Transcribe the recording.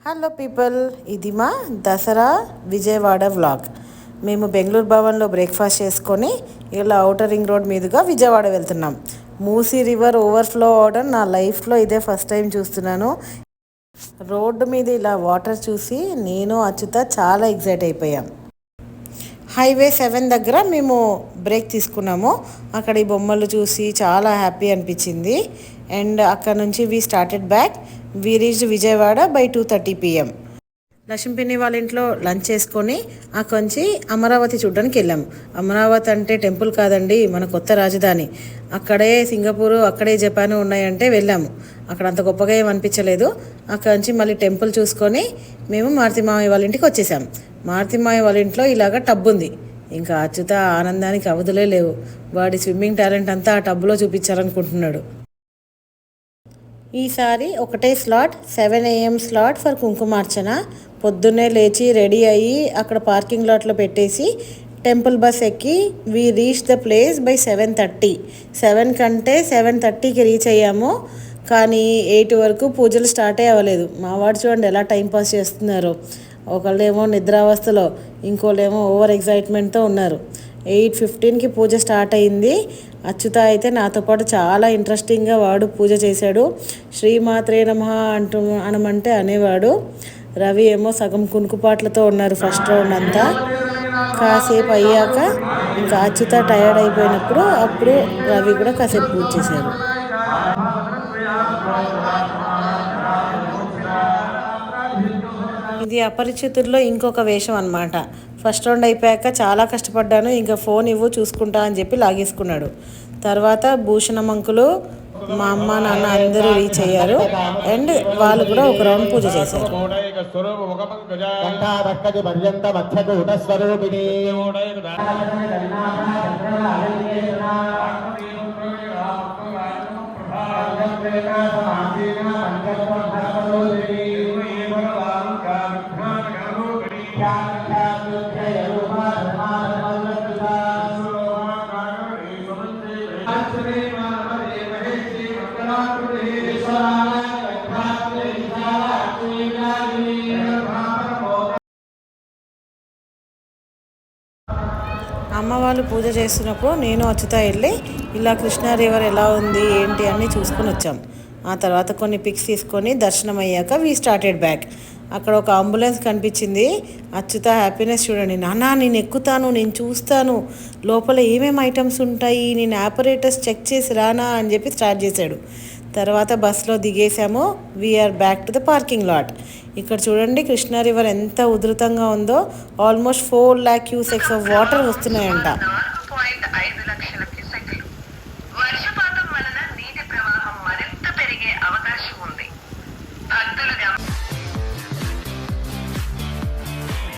Hello people, ఇది మా Dasara Vijayawada vlog. మేము బెంగళూరు భవన్లో బ్రేక్ఫాస్ట్ చేసుకొని ఇలా ఔటర్ రింగ్ రోడ్ మీదుగా విజయవాడ వెళ్తున్నాం. మూసీ రివర్ ఓవర్ఫ్లో అవడం నా లైఫ్లో ఇదే ఫస్ట్ టైం చూస్తున్నాను. రోడ్డు మీద ఇలా వాటర్ చూసి నేను అచ్యుత చాలా ఎగ్జైట్ అయిపోయాం. హైవే 7 దగ్గర మేము బ్రేక్ తీసుకున్నాము. అక్కడ ఈ బొమ్మలు చూసి చాలా హ్యాపీ అనిపించింది. అండ్ అక్కడ నుంచి we started back. We reached Vijayawada by 2:30 PM. లక్ష్మీపిన్ని వాళ్ళ ఇంట్లో లంచ్ చేసుకొని అక్కడి నుంచి అమరావతి చూడడానికి వెళ్ళాము. అమరావతి అంటే టెంపుల్ కాదండి, మన కొత్త రాజధాని. అక్కడే సింగపూరు, అక్కడే జపాన్ ఉన్నాయంటే వెళ్ళాము. అక్కడ అంత గొప్పగా ఏం అనిపించలేదు. అక్కడి నుంచి మళ్ళీ టెంపుల్ చూసుకొని మేము మారుతి మామయ్య వాళ్ళ ఇంటికి వచ్చేసాం. మారుతి మామయ్య వాళ్ళ ఇంట్లో ఇలాగ టబ్ ఉంది. ఇంకా అచ్యుత ఆనందానికి అవధులే లేవు. వాడి స్విమ్మింగ్ టాలెంట్ అంతా ఆ టబ్లో చూపించాలనుకుంటున్నాడు. ఈసారి ఒకటే స్లాట్ 7 AM స్లాట్ ఫర్ కుంకుమార్చన. పొద్దున్నే లేచి రెడీ అయ్యి అక్కడ పార్కింగ్ లాట్లో పెట్టేసి టెంపుల్ బస్ ఎక్కి we reach the place by 7:30. 7 కంటే 7:30కి రీచ్ అయ్యాము. కానీ 8 వరకు పూజలు స్టార్టే అవ్వలేదు. మా వాడు చూడండి ఎలా టైంపాస్ చేస్తున్నారు. ఒకళ్ళేమో నిద్రావస్థలో, ఇంకోళ్ళేమో ఓవర్ ఎగ్జైట్మెంట్తో ఉన్నారు. 8:15కి పూజ స్టార్ట్ అయింది. అచ్యుత అయితే నాతో పాటు చాలా ఇంట్రెస్టింగ్గా వాడు పూజ చేశాడు. శ్రీమాత్రే నమః అనమంటే అనేవాడు. రవి ఏమో సగం కునుకుపాట్లతో ఉన్నారు ఫస్ట్ రౌండ్ అంతా. కాసేపు అయ్యాక ఇంకా అచ్యుత టయర్డ్ అయిపోయినప్పుడు అప్పుడు రవి కూడా కాసేపు పూజ చేశారు. ఇది అపరిచితుల్లో ఇంకొక వేషం అన్నమాట. ఫస్ట్ రౌండ్ అయిపోయాక చాలా కష్టపడ్డాను, ఇంకా ఫోన్ ఇవ్వు చూసుకుంటా అని చెప్పి లాగేసుకున్నాడు. తర్వాత భూషణం అంకులు, మా అమ్మ నాన్న అందరూ రీచ్ అయ్యారు. అండ్ వాళ్ళు కూడా ఒక రౌండ్ పూజ చేశారు. అమ్మ వాళ్ళు పూజ చేస్తున్నప్పుడు నేను అచ్యుత వెళ్ళి ఇలా కృష్ణా రివర్ ఎలా ఉంది ఏంటి అన్నీ చూసుకొని వచ్చాం. ఆ తర్వాత కొన్ని పిక్స్ తీసుకొని దర్శనం అయ్యాక వీ స్టార్టెడ్ బ్యాక్. అక్కడ ఒక అంబులెన్స్ కనిపించింది. అచ్యుత హ్యాపీనెస్ చూడండి. నాన్న నేను ఎక్కుతాను, నేను చూస్తాను లోపల ఏమేమి ఐటమ్స్ ఉంటాయి, నేను ఆపరేటర్స్ చెక్ చేసి రానా అని చెప్పి స్టార్ట్ చేశాడు. తర్వాత బస్లో దిగేసాము. We're back to the parking lot. ఇక్కడ చూడండి కృష్ణా రివర్ ఎంత ఉధృతంగా ఉందో. Almost 4 lakh cusecs of water వస్తున్నాయంట.